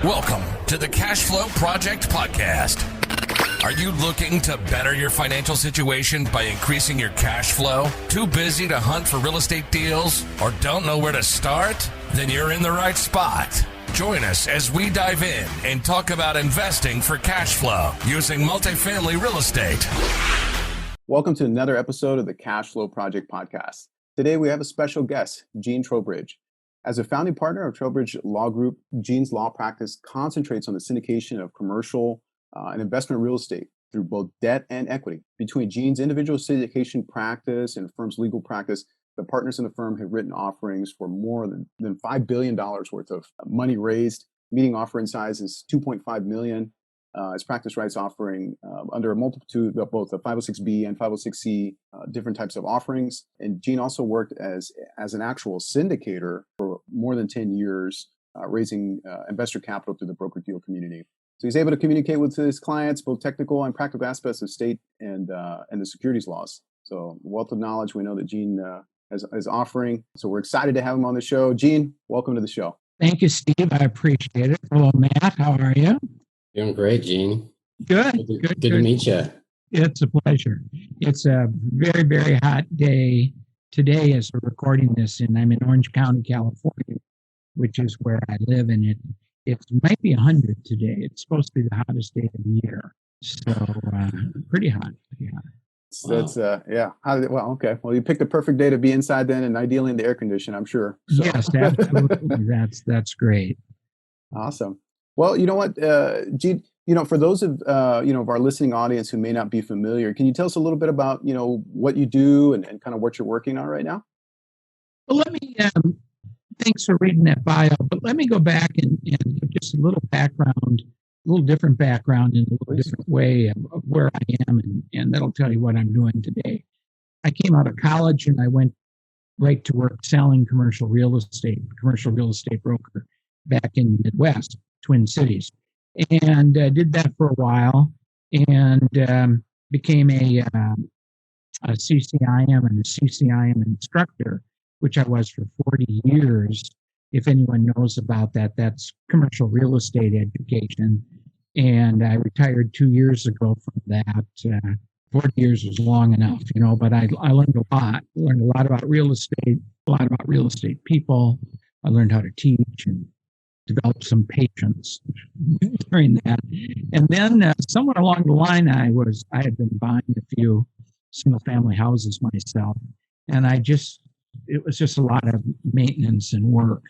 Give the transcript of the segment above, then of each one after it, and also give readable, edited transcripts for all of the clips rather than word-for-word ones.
Welcome to the Cash Flow Project Podcast. Are you looking to better your financial situation by increasing your cash flow? Too busy to hunt for real estate deals or don't know where to start? Then you're in the right spot. Join us as we dive in and talk about investing for cash flow using multifamily real estate. Welcome to another episode of the Cash Flow Project Podcast. Today we have a special guest, Gene Trowbridge. As a founding partner of Trowbridge Law Group, Gene's law practice concentrates on the syndication of commercial and investment real estate through both debt and equity. Between Gene's individual syndication practice and the firm's legal practice, the partners in the firm have written offerings for more than $5 billion worth of money raised. Median offering size is $2.5 million. His practice rights offering under a multitude of both the 506B and 506C different types of offerings. And Gene also worked as an actual syndicator for more than 10 years, raising investor capital through the broker-deal community. So he's able to communicate with his clients both technical and practical aspects of state and the securities laws. So wealth of knowledge we know that Gene is offering. So we're excited to have him on the show. Gene, welcome to the show. Thank you, Steve. I appreciate it. Hello, Matt. How are you? Doing great, Gene. Good. Good to meet you. It's a pleasure. It's a very, very hot day today as we're recording this, and I'm in Orange County, California, which is where I live, and it might be 100 today. It's supposed to be the hottest day of the year. So pretty hot. Wow. That's yeah. Well, okay. Well, you picked the perfect day to be inside then, and ideally in the air condition, I'm sure. So. Yes, absolutely. That's great. Awesome. Well, you know what, Gene, for those of our listening audience who may not be familiar, can you tell us a little bit about, what you do and kind of what you're working on right now? Well, let me, thanks for reading that bio, but let me go back and give just a little background, a little different background in a little different way of where I am, and that'll tell you what I'm doing today. I came out of college and I went right to work selling commercial real estate broker back in the Midwest. Twin Cities, and did that for a while, and became a CCIM and a CCIM instructor, which I was for 40 years. If anyone knows about that, that's commercial real estate education, and I retired 2 years ago from that. 40 years was long enough, but I learned a lot. Learned a lot about real estate, a lot about real estate people. I learned how to teach and developed some patience during that. And then somewhere along the line, I had been buying a few single family houses myself. And it was just a lot of maintenance and work.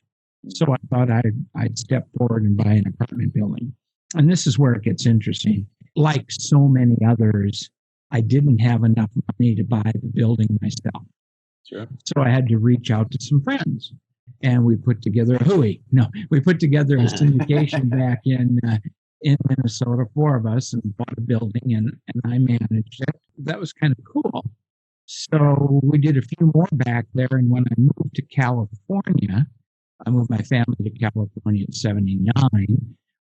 So I thought I'd step forward and buy an apartment building. And this is where it gets interesting. Like so many others, I didn't have enough money to buy the building myself. Sure. So I had to reach out to some friends. And we put together we put together a syndication back in Minnesota, 4 of us, and bought a building, and I managed it. That was kind of cool. So we did a few more back there, and when I moved to California, I moved my family to California in 79,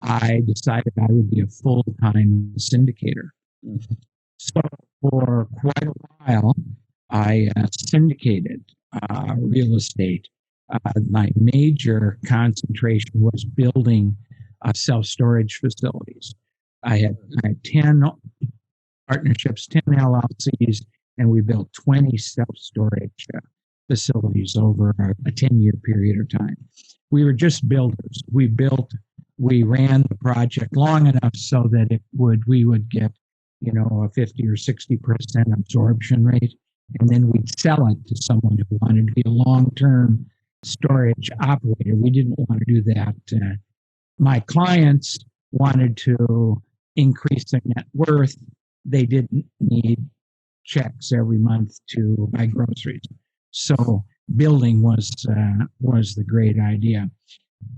I decided I would be a full-time syndicator. Mm-hmm. So for quite a while, I syndicated real estate. My major concentration was building self-storage facilities. I had 10 partnerships, 10 LLCs, and we built 20 self-storage facilities over a 10-year period of time. We were just builders. We ran the project long enough so that we would get, a 50 or 60% absorption rate, and then we'd sell it to someone who wanted to be a long-term storage operator. We didn't want to do that. My clients wanted to increase their net worth. They didn't need checks every month to buy groceries. So building was the great idea.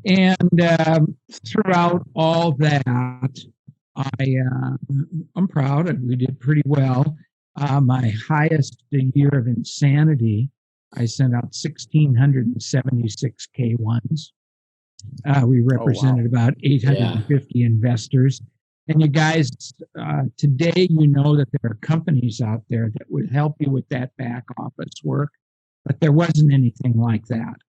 And throughout all that, I'm proud. We did pretty well. My highest year of insanity, I sent out 1,676 K1s. We represented about 850 investors. And you guys, today you know that there are companies out there that would help you with that back office work, but there wasn't anything like that.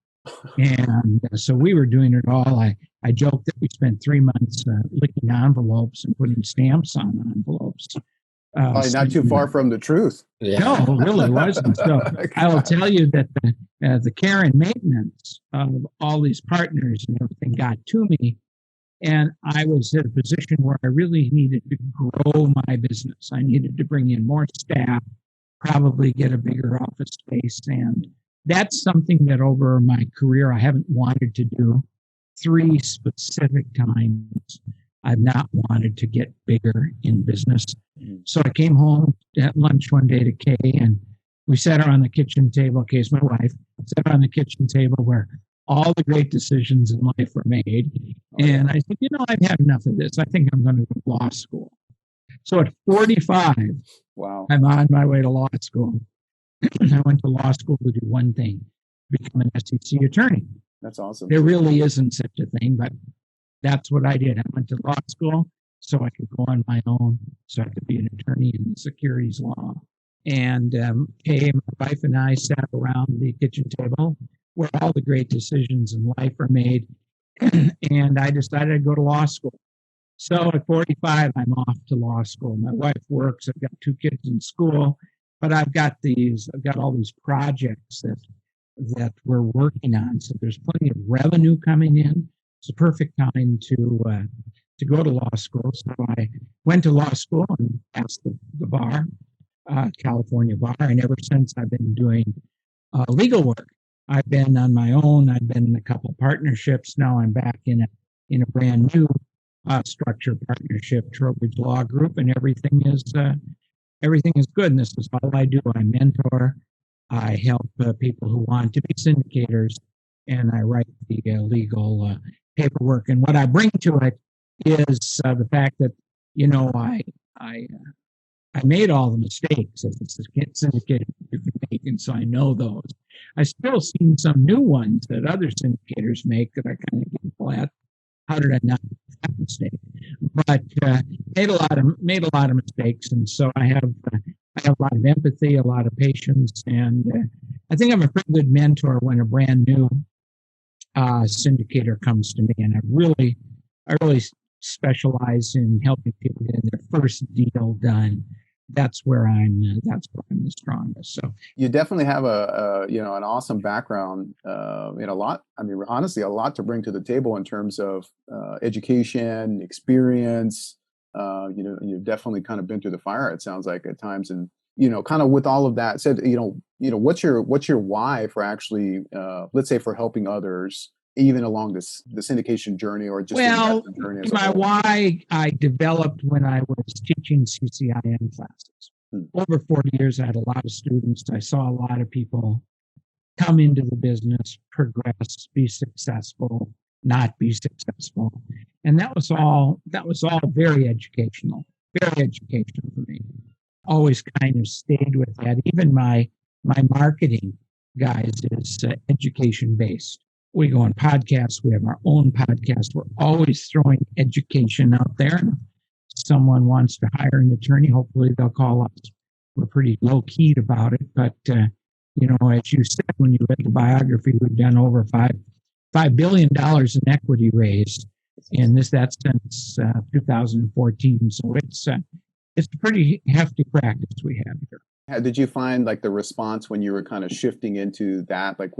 And so we were doing it all. I joked that we spent 3 months licking envelopes and putting stamps on envelopes. Probably not too far from the truth. No, it really wasn't. So I will tell you that the care and maintenance of all these partners and everything got to me. And I was at a position where I really needed to grow my business. I needed to bring in more staff, probably get a bigger office space. And that's something that over my career I haven't wanted to do. 3 specific times I've not wanted to get bigger in business. So I came home at lunch one day to Kay, and we sat her on the kitchen table. Kay's my wife. Sat her on the kitchen table where all the great decisions in life were made. And I said, I've had enough of this. I think I'm going to go to law school. So at 45, wow, I'm on my way to law school. I went to law school to do one thing, become an SEC attorney. That's awesome. There really isn't such a thing, but that's what I did. I went to law school so I could go on my own, so I could be an attorney in securities law. And Kay, my wife, and I sat around the kitchen table where all the great decisions in life are made. And I decided I'd go to law school. So at 45, I'm off to law school. My wife works. I've got 2 kids in school, but I've got all these projects that we're working on. So there's plenty of revenue coming in. It's a perfect time to go to law school. So I went to law school and passed the bar, California bar. And ever since I've been doing legal work. I've been on my own. I've been in a couple partnerships. Now I'm back in a brand new structured partnership, Trowbridge Law Group, and everything is good. And this is all I do. I mentor. I help people who want to be syndicators, and I write the legal paperwork. And what I bring to it is the fact that I made all the mistakes as a syndicator you can make, and so I know those. I still seen some new ones that other syndicators make that I kind of get flat. How did I not make that mistake? But made a lot of mistakes, and so I have a lot of empathy, a lot of patience, and I think I'm a pretty good mentor when a brand new syndicator comes to me, and I really specialize in helping people get their first deal done. That's where I'm the strongest. So you definitely have an awesome background, a lot. I mean, honestly, a lot to bring to the table in terms of education, experience. You've definitely kind of been through the fire. It sounds like at times, and kind of with all of that said, what's your why for actually, let's say, for helping others, even along the syndication journey or just the investment journey as a whole? Why I developed when I was teaching CCIM classes. Over 40 years, I had a lot of students. I saw a lot of people come into the business, progress, be successful, not be successful. And that was all very educational for me. Always kind of stayed with that. Even my marketing guys is education based. We go on podcasts. We have our own podcast. We're always throwing education out there. If someone wants to hire an attorney, hopefully they'll call us. We're pretty low-keyed about it. But, as you said, when you read the biography, we've done over $5 billion in equity raised. And that's since 2014. So it's a pretty hefty practice we have here. Did you find like the response when you were kind of shifting into that, like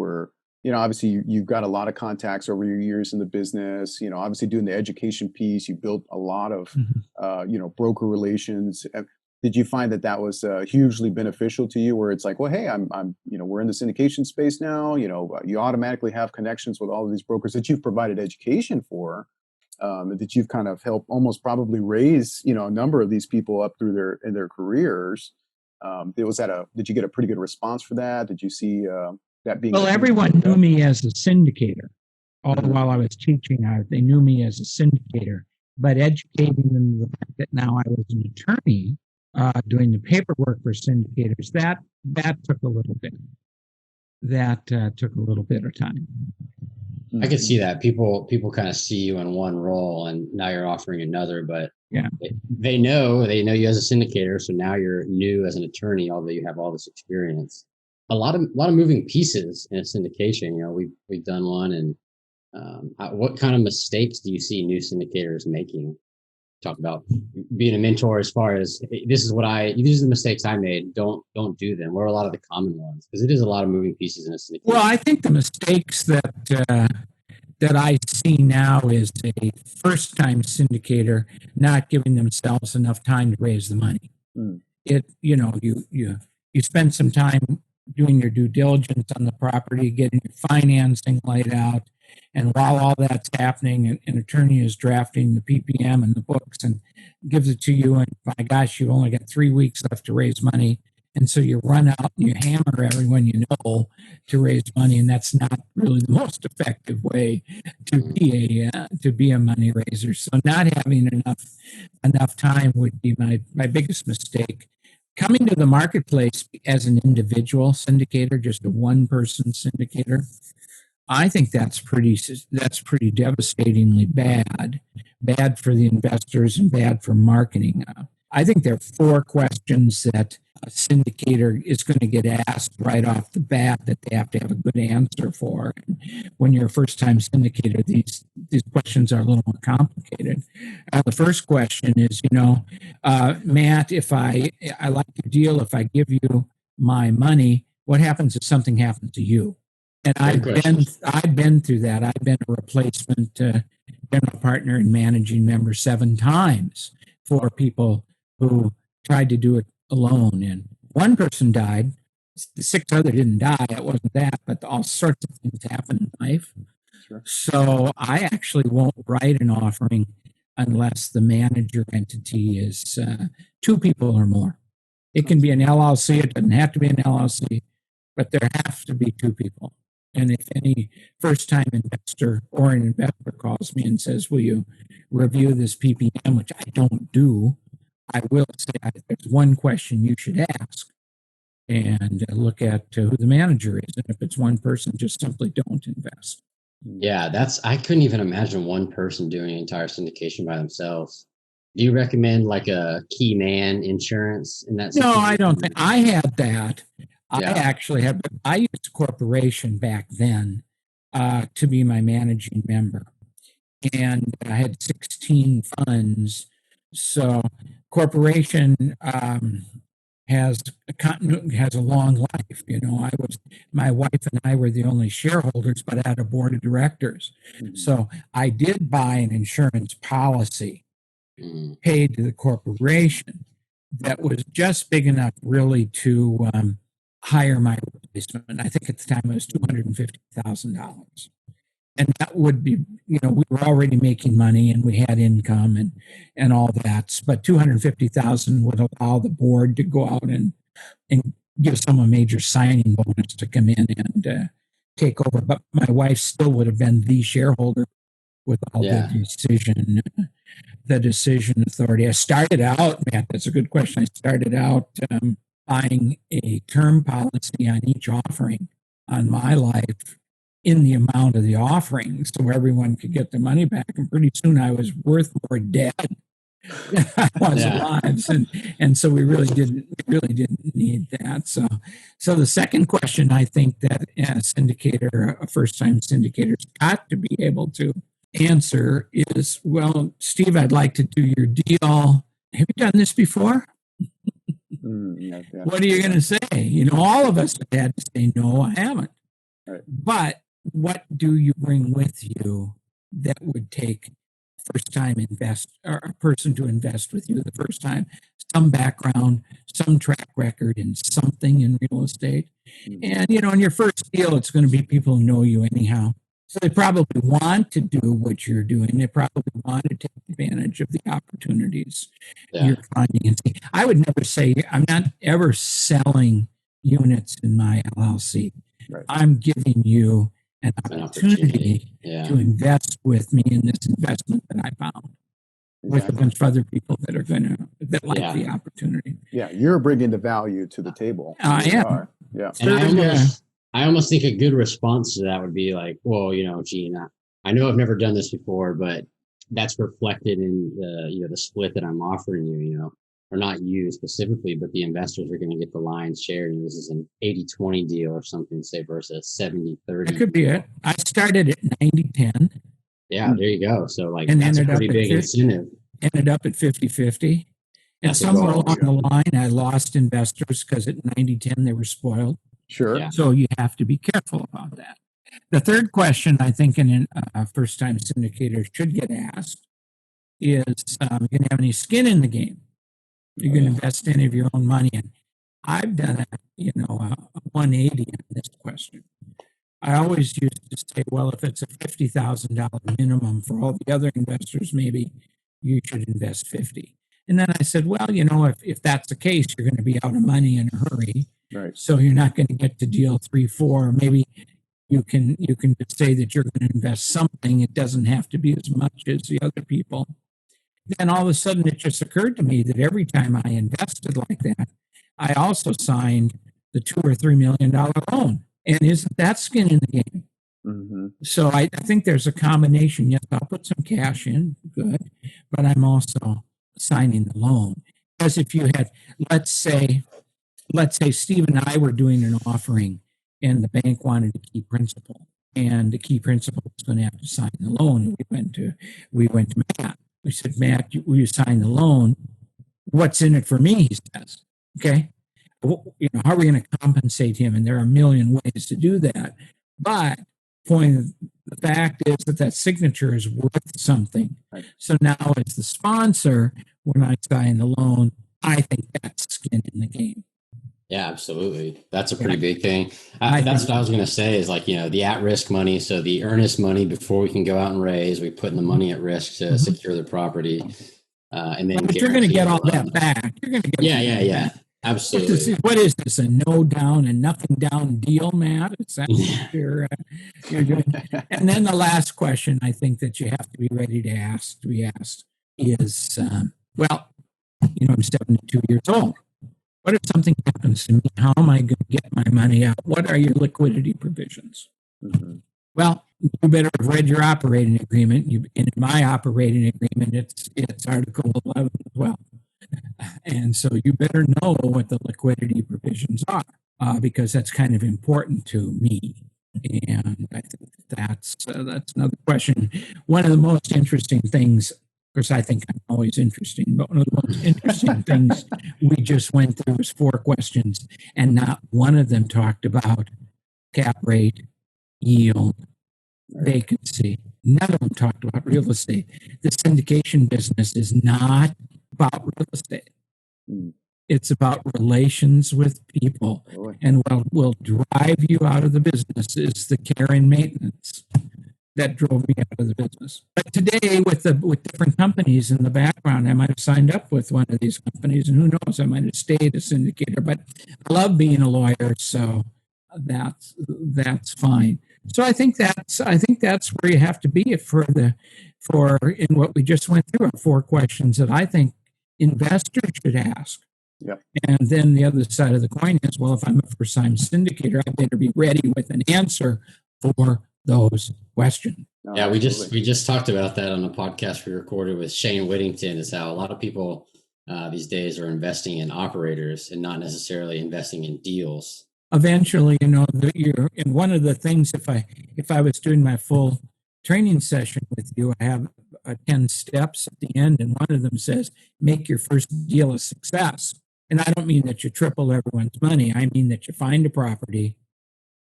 obviously you've got a lot of contacts over your years in the business, obviously doing the education piece, you built a lot of, broker relations. Did you find that was hugely beneficial to you where it's like, well, hey, I'm we're in the syndication space now, you automatically have connections with all of these brokers that you've provided education for, that you've kind of helped almost probably raise, a number of these people up through their careers. Did you get a pretty good response for that? Did you see, that being everyone knew me as a syndicator. All while I was teaching, they knew me as a syndicator. But educating them the fact that now I was an attorney doing the paperwork for syndicators, that took a little bit. That took a little bit of time. I could see that people kind of see you in one role, and now you're offering another. But yeah, they know you as a syndicator, so now you're new as an attorney, although you have all this experience. a lot of moving pieces in a syndication. We've done one, and what kind of mistakes do you see new syndicators making? Talk about being a mentor as far as these are the mistakes I made. Don't do them. What are a lot of the common ones? Because it is a lot of moving pieces in a syndication. Well, I think the mistakes that I see now is a first-time syndicator not giving themselves enough time to raise the money. You spend some time doing your due diligence on the property, getting your financing laid out, and while all that's happening, an attorney is drafting the PPM and the books and gives it to you, and my gosh, you've only got 3 weeks left to raise money. And so you run out and you hammer everyone you know to raise money, and that's not really the most effective way to be a money raiser. So not having enough time would be my biggest mistake. Coming to the marketplace as an individual syndicator, just a one-person syndicator, I think that's pretty devastatingly bad for the investors and bad for marketing. I think there are 4 questions that a syndicator is going to get asked right off the bat that they have to have a good answer for. And when you're a first-time syndicator, these questions are a little more complicated. The first question is, Matt, if I like your deal, if I give you my money, what happens if something happens to you? And I've been through that. I've been a replacement general partner and managing member 7 times for people who tried to do it alone. And one person died. The 6 other didn't die. It wasn't that, but all sorts of things happen in life. Sure. So I actually won't write an offering unless the manager entity is 2 people or more. It can be an LLC. It doesn't have to be an LLC, but there have to be 2 people. And if any first-time investor or an investor calls me and says, will you review this PPM, which I don't do, I will say there's one question you should ask and look at who the manager is. And if it's one person, just simply don't invest. Yeah, I couldn't even imagine one person doing an entire syndication by themselves. Do you recommend like a key man insurance in that situation? No, I don't think I had that. Yeah. I used a corporation back then to be my managing member. And I had 16 funds. So corporation has a long life. My wife and I were the only shareholders, but I had a board of directors. Mm-hmm. So I did buy an insurance policy paid to the corporation that was just big enough really to hire my replacement. I think at the time it was $250,000. And that would be, we were already making money and we had income and all that. But $250,000 would allow the board to go out and give someone a major signing bonus to come in and take over. But my wife still would have been the shareholder with all the decision authority. I started out, Matt, that's a good question. I started out buying a term policy on each offering on my life in the amount of the offering so everyone could get their money back. And pretty soon I was worth more dead than I was alive. And so we really didn't need that. So the second question I think that a first-time syndicator's got to be able to answer is, well, Steve, I'd like to do your deal. Have you done this before? What are you going to say? All of us have had to say, no, I haven't. Right. But what do you bring with you that would take a person to invest with you the first time? Some background, some track record in something in real estate. Mm-hmm. And, in your first deal, it's going to be people who know you anyhow. So they probably want to do what you're doing. They probably want to take advantage of the opportunities you're finding. And I would never say, I'm not ever selling units in my LLC. Right. I'm giving you an opportunity to invest with me in this investment that I found with a bunch of other people that like the opportunity. Yeah, you're bringing the value to the table. I am. Yeah. And I almost think a good response to that would be like, well, Gene, I know I've never done this before, but that's reflected in the split that I'm offering you. or not you specifically, but the investors are going to get the lion's share. And this is an 80-20 deal or something, say, versus 70-30. That could be it. I started at 90-10. Yeah, there you go. So like And that's a ended pretty up at big 50 incentive. ended up at 50-50. And That's somewhere goal, along yeah. the line, I lost investors because at 90-10 they were spoiled. Sure. Yeah. So you have to be careful about that. The third question I think a first-time syndicator should get asked is, you going to have any skin in the game? You're going to invest any of your own money in? I've done a 180 on this question. I always used to say, well, if it's a $50,000 minimum for all the other investors, maybe you should invest 50. And then I said, well, if that's the case, you're going to be out of money in a hurry. Right. So you're not going to get to deal 3, 4. Maybe you can just say that you're going to invest something. It doesn't have to be as much as the other people. Then all of a sudden, it just occurred to me that every time I invested like that, I also signed the $2 or $3 million loan. And isn't that skin in the game? Mm-hmm. So I think there's a combination. Yes, I'll put some cash in, good, but I'm also signing the loan. Because if you had, let's say Steve and I were doing an offering and the bank wanted to keep principal, and the key principal was going to have to sign the loan. We went to Matt. We said, Matt, will you sign the loan? What's in it for me? He says, okay. How are we going to compensate him? And there are a million ways to do that. But the fact is that signature is worth something. Right. So now as the sponsor, when I sign the loan, I think that's skin in the game. Yeah, absolutely. That's a pretty big thing. That's what I was going to say is like, the at-risk money. So the earnest money before we can go out and raise, we put in the money at risk to secure the property. And then but you're going to get all that back. You're going to get Yeah. Absolutely. What is this? A no down and nothing down deal, Matt? Is that what you're doing? And then the last question I think that you have to be ready to be asked is, I'm 72 years old. What if something happens to me? How am I going to get my money out? What are your liquidity provisions? Mm-hmm. Well, you better have read your operating agreement. And in my operating agreement, it's Article 11 as well. And so you better know what the liquidity provisions are, because that's kind of important to me. And I think that's another question. One of the most interesting things, of course, I think I'm always interesting, but one of the most interesting things we just went through was 4 questions, and not one of them talked about cap rate, yield, vacancy. None of them talked about real estate. The syndication business is not about real estate. It's about relations with people. And what will drive you out of the business is the care and maintenance that drove me out of the business. But today, with different companies in the background, I might have signed up with one of these companies, and who knows, I might have stayed a syndicator. But I love being a lawyer, so that's fine. So I think that's where you have to be for in what we just went through, 4 questions that I think investors should ask. Yep. And then the other side of the coin is, well, if I'm a first-time syndicator, I better be ready with an answer for those questions. No, yeah, absolutely. we just talked about that on a podcast we recorded with Shane Whittington, is how a lot of people these days are investing in operators and not necessarily investing in deals. Eventually, and one of the things, if I was doing my full training session with you, I have 10 steps at the end, and one of them says, make your first deal a success. And I don't mean that you triple everyone's money. I mean that you find a property,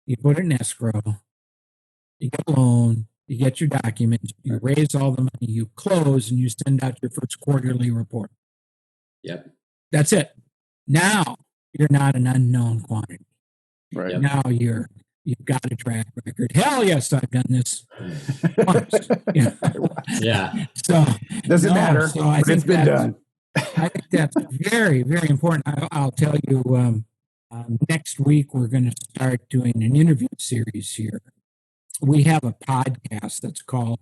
you put it in escrow, you get a loan, you get your documents, you raise all the money, you close, and you send out your first quarterly report. Yep. That's it. Now you're not an unknown quantity. Right. Now you've got a track record. Hell yes, I've done this once. Yeah. So doesn't matter. So I think it's been done. I think that's very, very important. I'll tell you, next week we're going to start doing an interview series here. We have a podcast that's called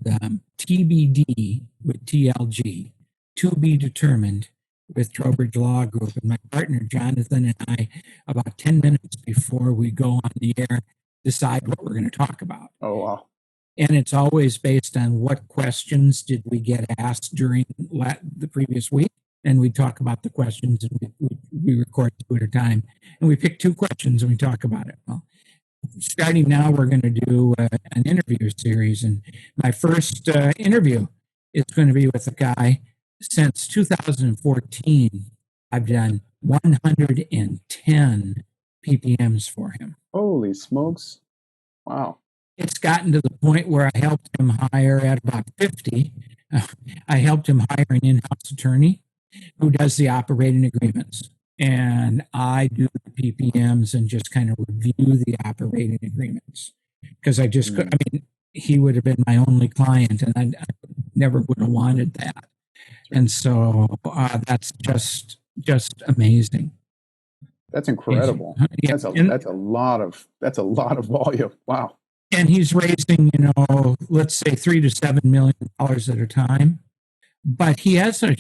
TBD with TLG, To Be Determined, with Trowbridge Law Group. And my partner, Jonathan, and I, about 10 minutes before we go on the air, decide what we're going to talk about. Oh, wow. And it's always based on what questions did we get asked during the previous week. and we talk about the questions, and we record 2 at a time, and we pick 2 questions and we talk about it. Well, starting now, we're going to do an interview series, and my first interview is going to be with a guy. Since 2014, I've done 110 PPMs for him. Holy smokes. Wow. It's gotten to the point where I helped him hire at about 50. I helped him hire an in-house attorney who does the operating agreements. And I do the PPMs and just kind of review the operating agreements. Because I just could, I mean, he would have been my only client, and I never would have wanted that. And so that's just amazing. That's incredible. Yeah. That's a lot of volume. Wow. And he's raising, let's say $3 to $7 million at a time. But he has a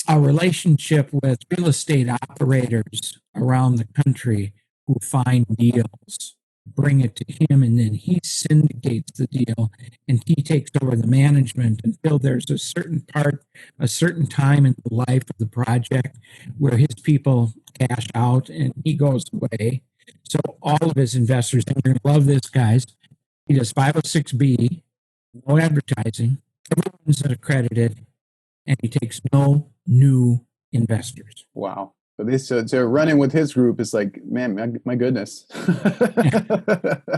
relationship with real estate operators around the country who find deals, bring it to him, and then he syndicates the deal, and he takes over the management until there's a certain time in the life of the project where his people cash out and he goes away. So all of his investors, and you're going to love this, guys, he does 506B, no advertising, everyone's accredited, and he takes no new investors. Wow. So running with his group is like, man, my goodness.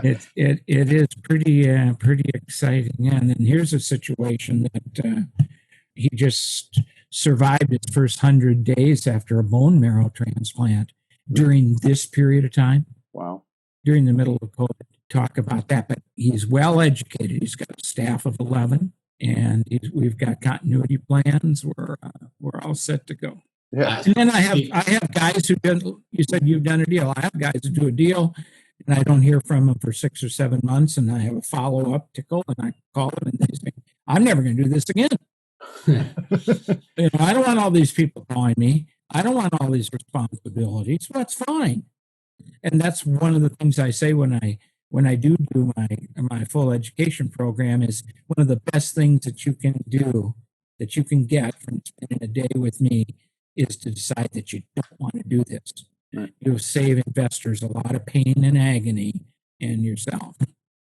It is pretty exciting. And then here's a situation that he just survived his first 100 days after a bone marrow transplant during this period of time. Wow. During the middle of COVID. Talk about that. But he's well educated. He's got a staff of 11, and we've got continuity plans. We're all set to go. Yeah. And then I have guys who do, you said you've done a deal. I have guys who do a deal and I don't hear from them for 6 or 7 months, and I have a follow-up tickle, and I call them and they say, I'm never going to do this again. I don't want all these people calling me. I don't want all these responsibilities. Well, that's fine. And that's one of the things I say when I do my full education program is one of the best things that you can do, that you can get from spending a day with me, is to decide that you don't want to do this. Right. You'll save investors a lot of pain and agony and yourself.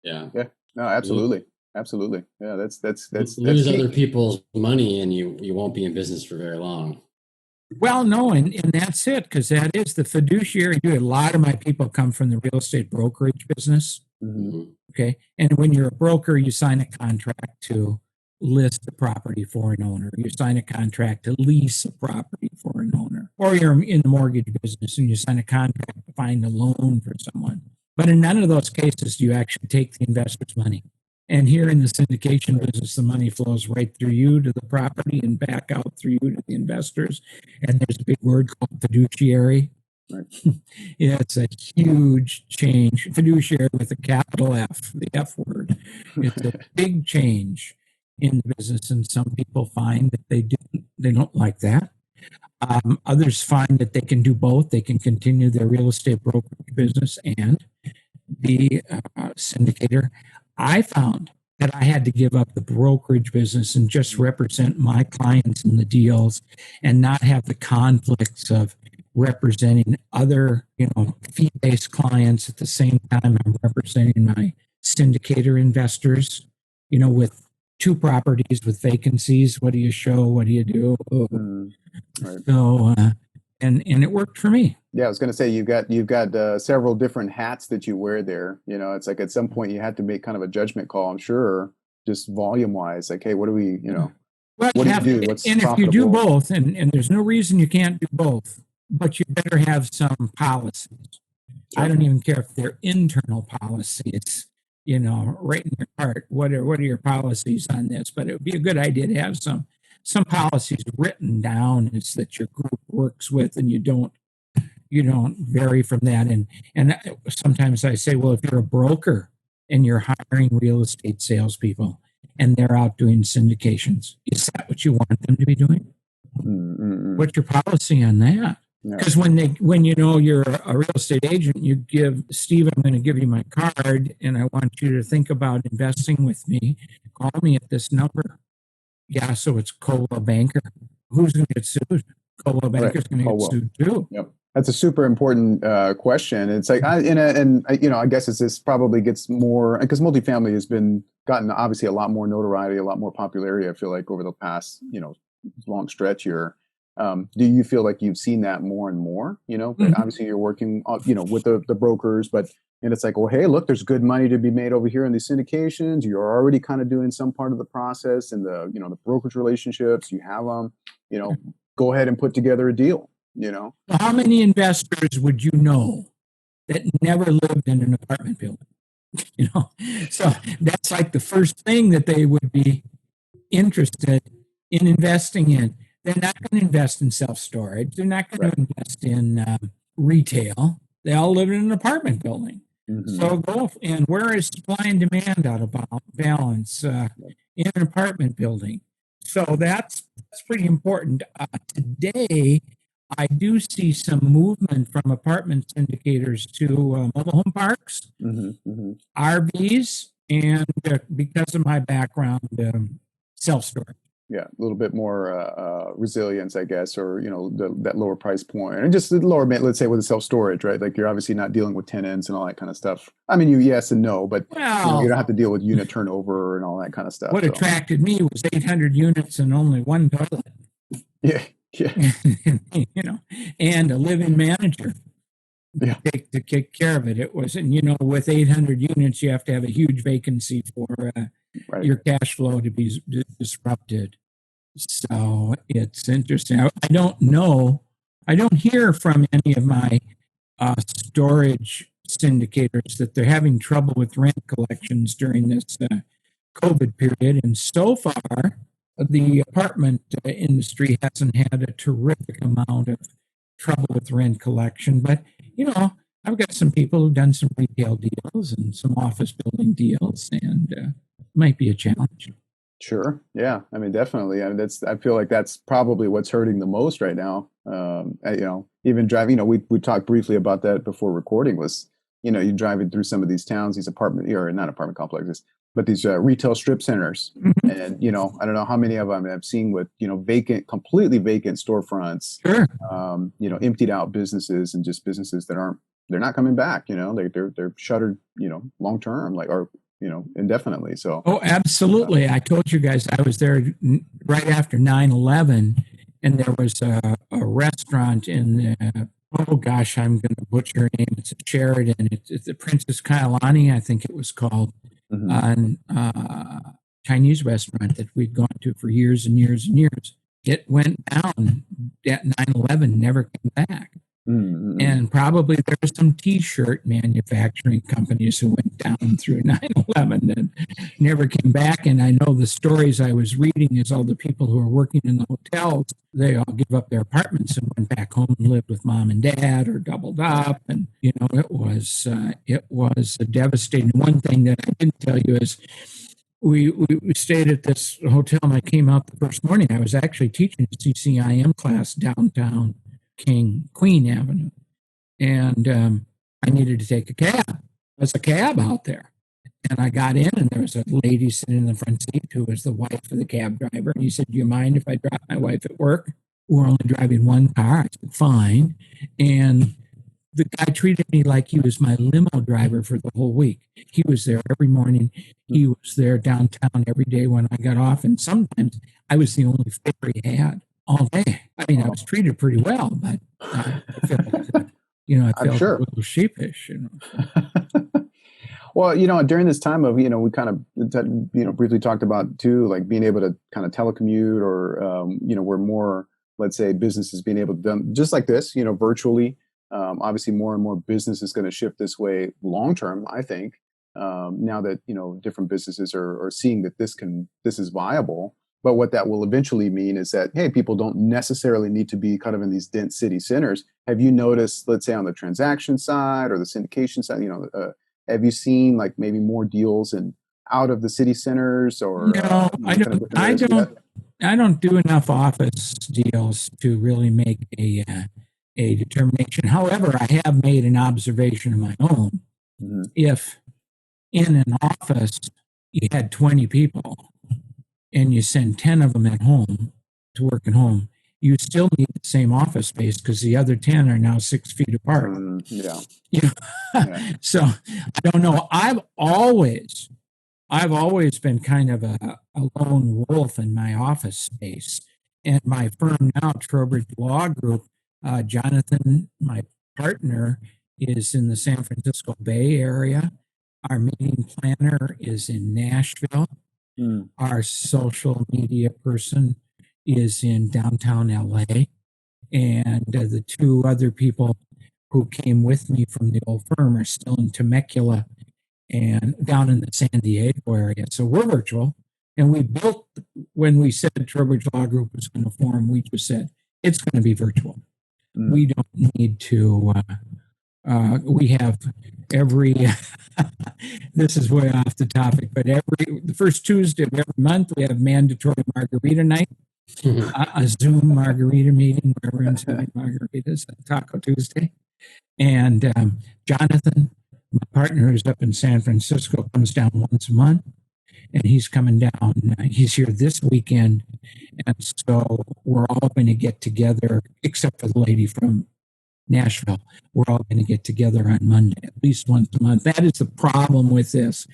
Yeah. Yeah. No, absolutely. Absolutely. Yeah. That's lose other people's money and you won't be in business for very long. Well, no, and that's it, because that is the fiduciary. A lot of my people come from the real estate brokerage business. Mm-hmm. Okay. And when you're a broker, you sign a contract to list the property for an owner. You sign a contract to lease a property for an owner. Or you're in the mortgage business and you sign a contract to find a loan for someone. But in none of those cases do you actually take the investor's money. And here in the syndication business, the money flows right through you to the property and back out through you to the investors. And there's a big word called fiduciary. Right. Yeah, it's a huge change. Fiduciary with a capital F, the F word. It's a big change in the business, and some people find that they don't like that. Others find that they can do both. They can continue their real estate brokerage business and be a syndicator. I found that I had to give up the brokerage business and just represent my clients in the deals and not have the conflicts of representing other, fee-based clients at the same time I'm representing my syndicator investors, with 2 properties with vacancies. What do you show? What do you do? Right. So, and it worked for me. Yeah, I was going to say you've got several different hats that you wear there. It's like at some point you had to make kind of a judgment call. I'm sure, just volume wise, like, hey, what do we, well, what do you do? What's and profitable? If you do both, and there's no reason you can't do both, but you better have some policies. Sure. I don't even care if they're internal policies. Right in your heart, what are your policies on this? But it would be a good idea to have some policies written down is that your group works with, and you don't vary from that. And sometimes I say, well, if you're a broker and you're hiring real estate salespeople and they're out doing syndications, is that what you want them to be doing? Mm-hmm. What's your policy on that? Because when you're a real estate agent, you give Steve, I'm going to give you my card, and I want you to think about investing with me. Call me at this number. Yeah, so it's Cola Banker. who's going to get sued? Coldwell Banker's going to get sued too. Yep. That's a super important question. It's like, I guess this probably gets more, because multifamily has gotten obviously a lot more notoriety, a lot more popularity, I feel like, over the past, long stretch here. Do you feel like you've seen that more and more? Obviously you're working, with the brokers, and it's like, well, hey, look, there's good money to be made over here in these syndications. You're already kind of doing some part of the process and the brokerage relationships. You have them, go ahead and put together a deal. How many investors would you know that never lived in an apartment building? So that's like the first thing that they would be interested in investing in. They're not going to invest in self-storage. They're not going to invest in retail. They all live in an apartment building. Mm-hmm. So go, and where is supply and demand out of balance in an apartment building? So that's pretty important. Today, I do see some movement from apartment syndicators to mobile home parks, RVs, and because of my background, self-storage. Yeah, a little bit more resilience, I guess, or that lower price point, and just the lower, let's say, with the self-storage, right? Like you're obviously not dealing with tenants and all that kind of stuff. I mean, yes and no, but you don't have to deal with unit turnover and all that kind of stuff. What attracted me was 800 units and only one toilet. Yeah. And a living manager to take care of it. It was, and with 800 units, you have to have a huge vacancy for your cash flow to be disrupted. So it's interesting. I don't know. I don't hear from any of my storage syndicators that they're having trouble with rent collections during this COVID period. And so far, the apartment industry hasn't had a terrific amount of trouble with rent collection. But, I've got some people who've done some retail deals and some office building deals, and it might be a challenge. Sure. Yeah. I mean, definitely. I mean, I feel like that's probably what's hurting the most right now. Even driving, we talked briefly about that before recording was, you're driving through some of these towns, these not apartment complexes, but these retail strip centers. Mm-hmm. And, I don't know how many of them I've seen with, completely vacant storefronts, sure. Emptied out businesses and just businesses that they're not coming back, they're shuttered, long-term, indefinitely. So. Oh, absolutely. I told you guys I was there right after 9/11, and there was a restaurant in I'm going to butcher her name. It's a Sheridan. It's the Princess Callihan, I think it was called, Chinese restaurant that we'd gone to for years and years and years. It went down at 9/11, never came back. Mm-hmm. And probably there were some T-shirt manufacturing companies who went down through 9/11 and never came back. And I know the stories I was reading is all the people who are working in the hotels, they all give up their apartments and went back home and lived with mom and dad or doubled up. And, it was devastating. One thing that I didn't tell you is we stayed at this hotel, and I came out the first morning. I was actually teaching a CCIM class downtown Queen Avenue, and I needed to take a cab. There's a cab out there, and I got in, and there was a lady sitting in the front seat who was the wife of the cab driver. And he said, "Do you mind if I drop my wife at work? We're only driving one car." I said, "Fine." And the guy treated me like he was my limo driver for the whole week. He was there every morning. He was there downtown every day when I got off, and sometimes I was the only fare he had all day. I mean, I was treated pretty well, but I felt, I felt a little sheepish. Well, during this time of, we kind of, briefly talked about too, like being able to kind of telecommute or, where more, let's say, businesses being able to do just like this, virtually. Obviously, more and more business is going to shift this way long term, I think, now that, different businesses are seeing that this is viable. But what that will eventually mean is that, hey, people don't necessarily need to be kind of in these dense city centers. Have you noticed, let's say on the transaction side or the syndication side, have you seen like maybe more deals in out of the city centers or? No, I don't do enough office deals to really make a determination. However, I have made an observation of my own. Mm-hmm. If in an office you had 20 people, and you send 10 of them at home to work at home, you still need the same office space because the other 10 are now 6 feet apart. Yeah. You know? Yeah. So I don't know. I've always been kind of a lone wolf in my office space. And my firm now, Trowbridge Law Group, Jonathan, my partner, is in the San Francisco Bay Area. Our meeting planner is in Nashville. Our social media person is in downtown LA. And the two other people who came with me from the old firm are still in Temecula and down in the San Diego area. So we're virtual. And we built, when we said Trowbridge Law Group was going to form, we just said it's going to be virtual. We don't need to, we have every, this is way off the topic, but the first Tuesday of every month, we have mandatory margarita night, a Zoom margarita meeting where we're enjoying margaritas on Taco Tuesday. And Jonathan, my partner who's up in San Francisco, comes down once a month, and he's coming down. He's here this weekend, and so we're all going to get together, except for the lady from Nashville. We're all going to get together on Monday, at least once a month. That is the problem with this.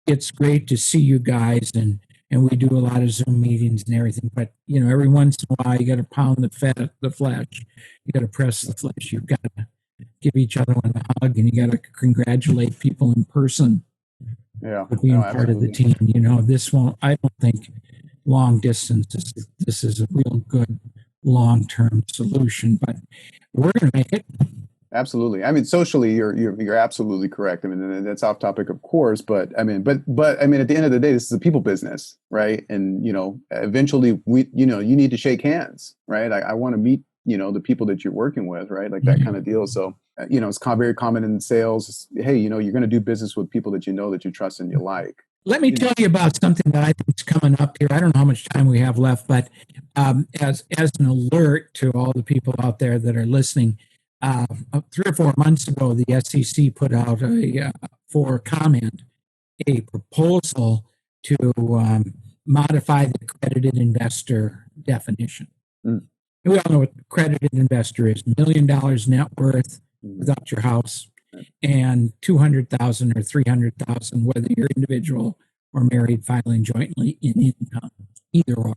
It's great to see you guys, and we do a lot of Zoom meetings and everything, but every once in a while you got to pound the flesh. You got to press the flesh. You've got to give each other one a hug, and you got to congratulate people in person for being part of the team. This won't, I don't think long distance this is a real good long-term solution, but we're going to make it. Absolutely. I mean, socially, you're absolutely correct. I mean, that's off topic, of course, but I mean, at the end of the day, this is a people business, right? And eventually, you need to shake hands, right? I want to meet the people that you're working with, right? Like that kind of deal. So it's very common in sales. Hey, you're going to do business with people that that you trust and you like. Let me tell you about something that I think is coming up here. I don't know how much time we have left, but as an alert to all the people out there that are listening, 3 or 4 months ago, the SEC put out for comment a proposal to modify the accredited investor definition. And we all know what accredited investor is: $1 million net worth without your house, and 200,000 or 300,000, whether you're individual or married, filing jointly in income, either or.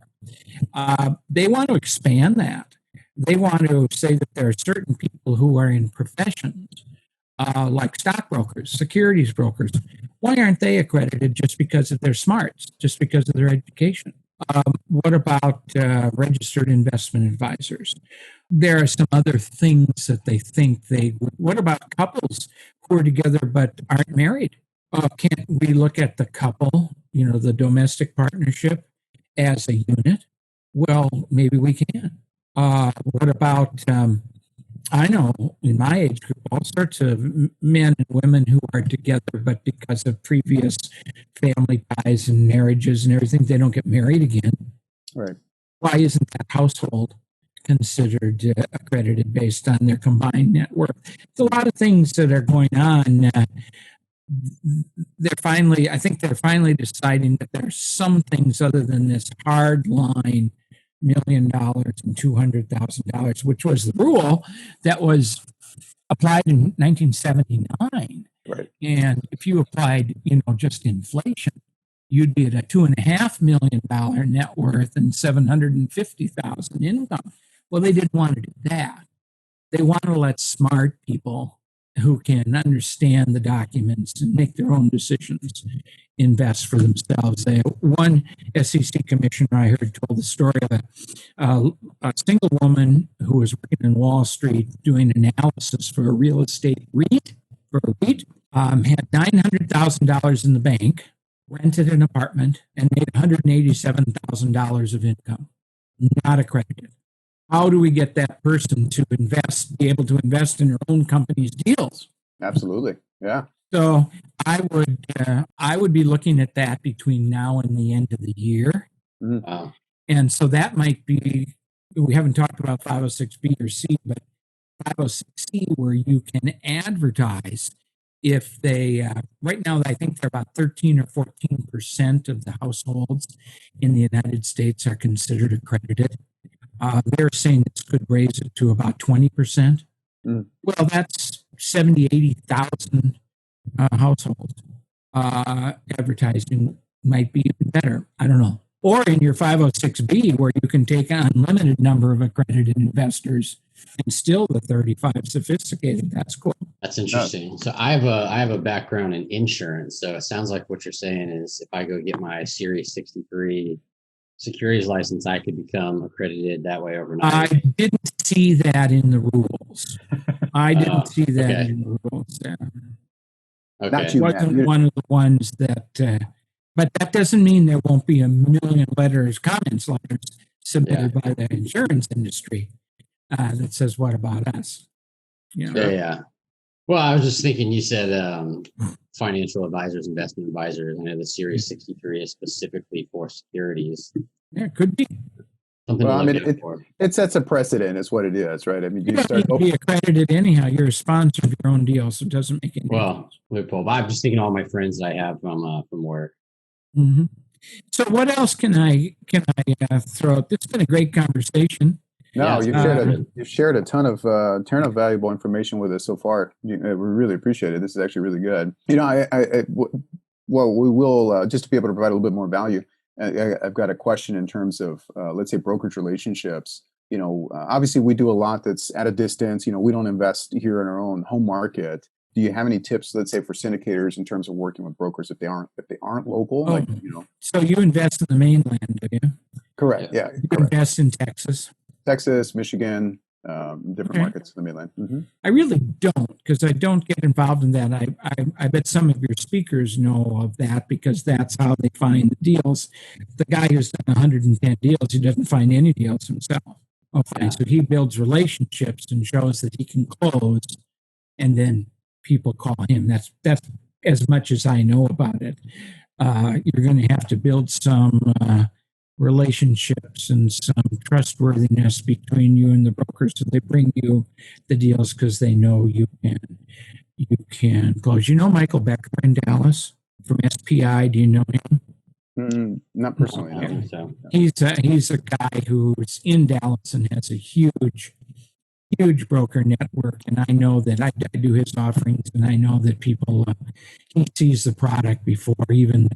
They want to expand that. They want to say that there are certain people who are in professions like stockbrokers, securities brokers. Why aren't they accredited just because of their smarts, just because of their education? What about registered investment advisors? There are some other things that they think they would. What about couples who are together but aren't married? Can't we look at the couple, the domestic partnership, as a unit? Well, maybe we can. What about, I know in my age group, all sorts of men and women who are together, but because of previous family ties and marriages and everything, they don't get married again. Right. Why isn't that household considered accredited based on their combined net worth? There's a lot of things that are going on. I think they're finally deciding that there's some things other than this hard line $1 million and $200,000, which was the rule that was applied in 1979. Right. And if you applied, just inflation, you'd be at a $2.5 million net worth and $750,000 income. Well, they didn't want to do that. They want to let smart people who can understand the documents and make their own decisions invest for themselves. One SEC commissioner I heard told the story of a single woman who was working in Wall Street doing analysis for a real estate REIT, had $900,000 in the bank, rented an apartment, and made $187,000 of income, not accredited. How do we get that person to be able to invest in her own company's deals? Absolutely. Yeah. So I would be looking at that between now and the end of the year. Wow. And so that might be, we haven't talked about 506B or C, but 506C, where you can advertise if they, right now, I think they're about 13 or 14% of the households in the United States are considered accredited. They're saying this could raise it to about 20%. Well, that's 70, 80,000 households. Advertising might be even better. I don't know. Or in your 506B, where you can take an unlimited number of accredited investors and still the 35 sophisticated. That's cool. That's interesting. So I have a background in insurance. So it sounds like what you're saying is if I go get my Series 63 securities license, I could become accredited that way overnight. I didn't see that in the rules. I didn't see that okay. in the rules. Okay. It wasn't one of the ones that, but that doesn't mean there won't be a million comments letters submitted by the insurance industry that says, what about us? Yeah. Well, I was just thinking, you said financial advisors, investment advisors. I know the Series 63 is specifically for securities. Yeah, it could be. Something well, to look out for. it sets a precedent, is what it is, right? I mean, you don't need to be accredited anyhow. You're a sponsor of your own deal, so it doesn't make any difference. Loophole. I'm just thinking all my friends that I have from work. Mm-hmm. So what else can I throw out? It's been a great conversation. No, you've shared a ton of valuable information with us so far. We really appreciate it. This is actually really good. We will just to be able to provide a little bit more value. I've got a question in terms of let's say brokerage relationships. Obviously we do a lot that's at a distance. We don't invest here in our own home market. Do you have any tips, let's say, for syndicators in terms of working with brokers if they aren't local? So you invest in the mainland, do you? Correct. Yeah. You invest in Texas, Michigan, different markets in the mainland. Mm-hmm. I really don't, because I don't get involved in that. I bet some of your speakers know of that because that's how they find the deals. The guy who's done 110 deals, he doesn't find any deals himself. Okay, so he builds relationships and shows that he can close, and then people call him. That's as much as I know about it. You're going to have to build some relationships and some trustworthiness between you and the brokers, so they bring you the deals because they know you can close. Michael Becker in Dallas from SPI. Do you know him? Not personally. No. So. He's a guy who's in Dallas and has a huge broker network, and I know that I do his offerings, and I know that people he sees the product before even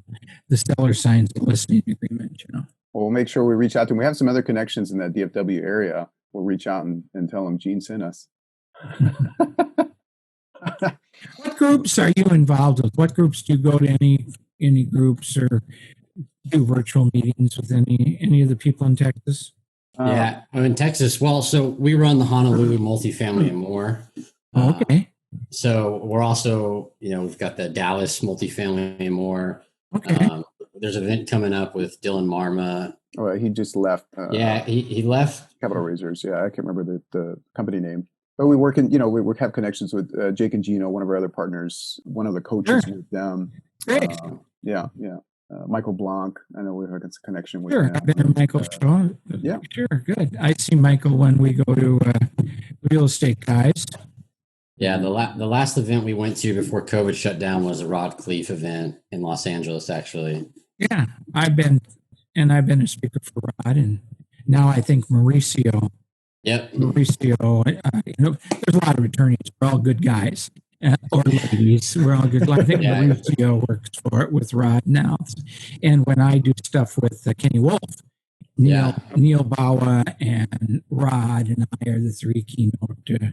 the seller signs the listing agreement. Well, we'll make sure we reach out to him. We have some other connections in that DFW area. We'll reach out and tell him Gene sent us. What groups are you involved with? What groups do you go to? Any groups or do virtual meetings with any of the people in Texas? Yeah, I'm in Texas. Well, so we run the Honolulu multifamily and more. Okay. So we're also, we've got the Dallas multifamily and more. Okay. There's an event coming up with Dylan Marma. Oh, he just left. He left. Capital Raisers. Yeah, I can't remember the company name. But we work in, we have connections with Jake and Gino, one of our other partners, one of the coaches with them. Great. Yeah. Michael Blanc, I know we have a connection with him. I've been to Michael's show. Yeah. Sure, good. I see Michael when we go to Real Estate Guys. Yeah, the last event we went to before COVID shut down was a Rod Cleef event in Los Angeles, actually. Yeah, I've been a speaker for Rod, and now I think Mauricio. Yep. Mauricio, there's a lot of attorneys. We're all good guys. Or ladies, we're all good. I think Mauricio works with Rod now. And when I do stuff with Kenny Wolf, Neil Bawa and Rod and I are the three keynote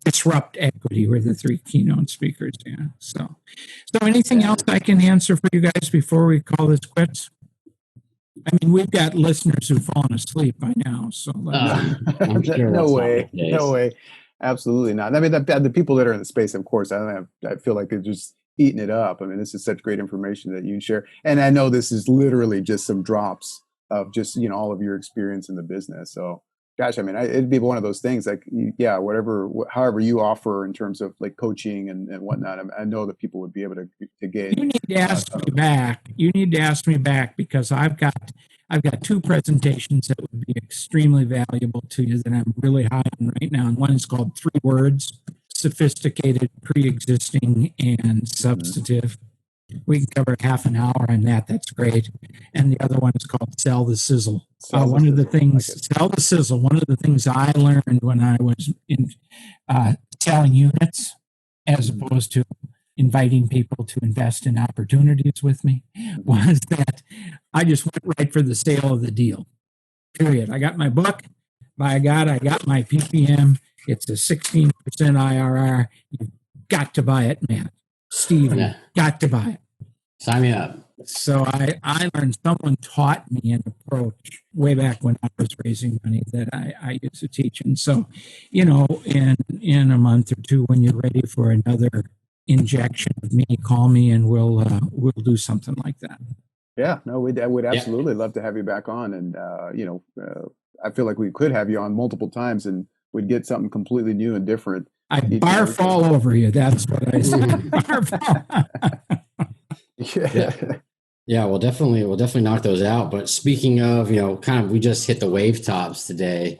disrupt equity. We're the three keynote speakers. Yeah. So anything else I can answer for you guys before we call this quits? I mean, we've got listeners who've fallen asleep by now. So I'm sure no way. Absolutely not. I mean, the people that are in the space, of course, I feel like they're just eating it up. I mean, this is such great information that you share. And I know this is literally just some drops of just, all of your experience in the business. So, gosh, I mean, it'd be one of those things like, however you offer in terms of like coaching and whatnot. I know that people would be able to get. You need to ask me back. You need to ask me back because I've got two presentations that would be extremely valuable to you that I'm really high on right now. And one is called 3 words: sophisticated, pre-existing, and substantive. We can cover half an hour on that. That's great. And the other one is called Sell the Sizzle. Sell the One of the sizzle. things, Like it. Sell the Sizzle, one of the things I learned when I was in selling units as opposed to inviting people to invest in opportunities with me was that I just went right for the sale of the deal. Period. I got my book. By God, I got my PPM. It's a 16% IRR. You've got to buy it, man. Steve, you've got to buy it. Sign me up. So I learned, someone taught me an approach way back when I was raising money that I used to teach. And so, in a month or two, when you're ready for another injection of me, call me and we'll do something like that. Yeah, no, I would absolutely love to have you back on. And, I feel like we could have you on multiple times and we'd get something completely new and different. I barf all over you. That's what I say. Yeah, we'll definitely knock those out. But speaking of, we just hit the wave tops today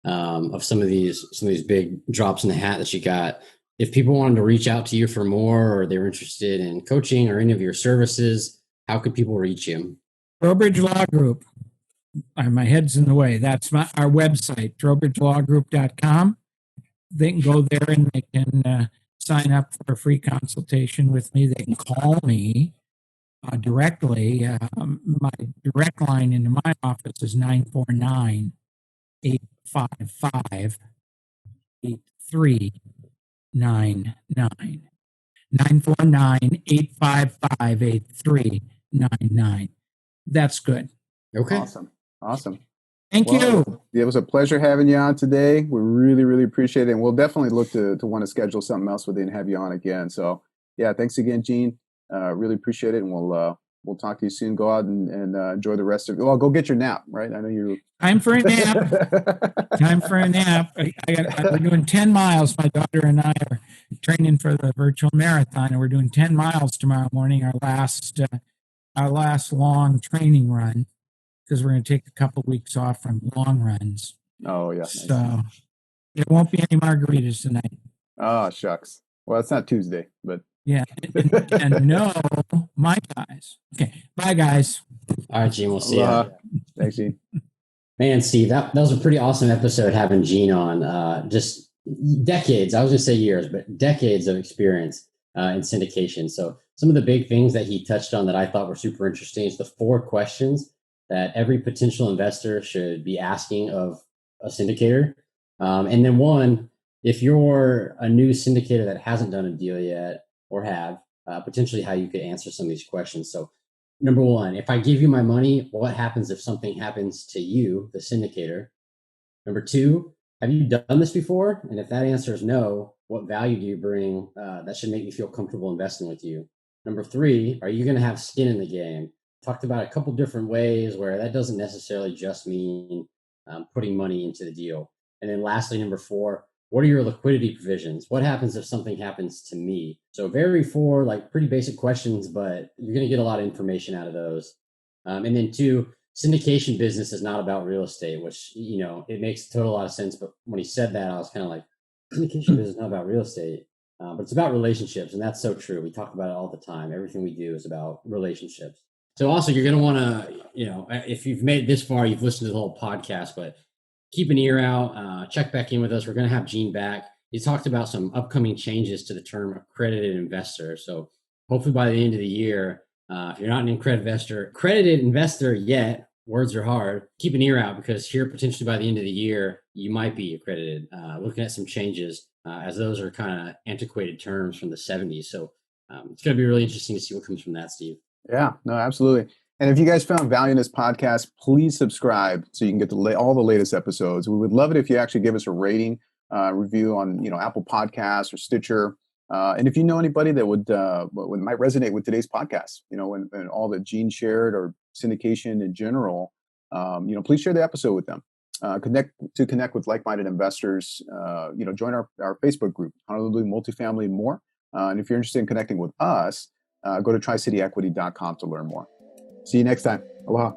of some of these big drops in the hat that you got. If people wanted to reach out to you for more, or they were interested in coaching or any of your services, how could people reach you? Trowbridge Law Group. My head's in the way. That's our website, trowbridgelawgroup.com. They can go there and they can sign up for a free consultation with me. They can call me directly. My direct line into my office is 949-855-8399. 949-855-8399. That's good. Okay. Awesome. Thank you. It was a pleasure having you on today. We really, really appreciate it. And we'll definitely look to want to schedule something else with you and have you on again. So yeah, thanks again, Gene. Really appreciate it. And we'll talk to you soon. Go out and enjoy the rest of it. Well, go get your nap, right? I know you. Time for a nap. Time for a nap. We're doing 10 miles. My daughter and I are training for the virtual marathon, and we're doing 10 miles tomorrow morning, our last long training run, because we're going to take a couple weeks off from long runs. Oh, yeah. So there won't be any margaritas tonight. Oh, shucks. Well, it's not Tuesday, but. Yeah. And no, my guys. Okay. Bye, guys. All right, Gene. We'll see you. Thanks, Gene. Man, Steve, that was a pretty awesome episode having Gene on. Just decades, I was going to say years, but decades of experience in syndication. So some of the big things that he touched on that I thought were super interesting is the 4 questions that every potential investor should be asking of a syndicator. And then one, if you're a new syndicator that hasn't done a deal yet or have, potentially how you could answer some of these questions. So number 1, if I give you my money, what happens if something happens to you, the syndicator? Number 2, have you done this before? And if that answer is no, what value do you bring that should make me feel comfortable investing with you? Number 3, are you going to have skin in the game? Talked about a couple different ways where that doesn't necessarily just mean putting money into the deal. And then lastly, number 4, what are your liquidity provisions? What happens if something happens to me? So very 4 pretty basic questions, but you're going to get a lot of information out of those. And then 2, syndication business is not about real estate, which, it makes a lot of sense. But when he said that, I was kind of like, syndication business is not about real estate, but it's about relationships. And that's so true. We talk about it all the time. Everything we do is about relationships. So also you're going to want to, if you've made it this far, you've listened to the whole podcast, but keep an ear out, check back in with us. We're going to have Gene back. He talked about some upcoming changes to the term accredited investor. So hopefully by the end of the year, if you're not an accredited investor yet, words are hard, keep an ear out, because here potentially by the end of the year, you might be accredited. Looking at some changes as those are kind of antiquated terms from the 70s. So it's going to be really interesting to see what comes from that, Steve. Yeah, no, absolutely. And if you guys found value in this podcast, please subscribe so you can get all the latest episodes. We would love it if you actually give us a rating, review on Apple Podcasts or Stitcher. And if you know anybody that might resonate with today's podcast, and all that Gene shared or syndication in general, please share the episode with them. Connect with like-minded investors. Join our Facebook group, Honolulu Multifamily and more. And if you're interested in connecting with us, go to tricityequity.com to learn more. See you next time. Aloha.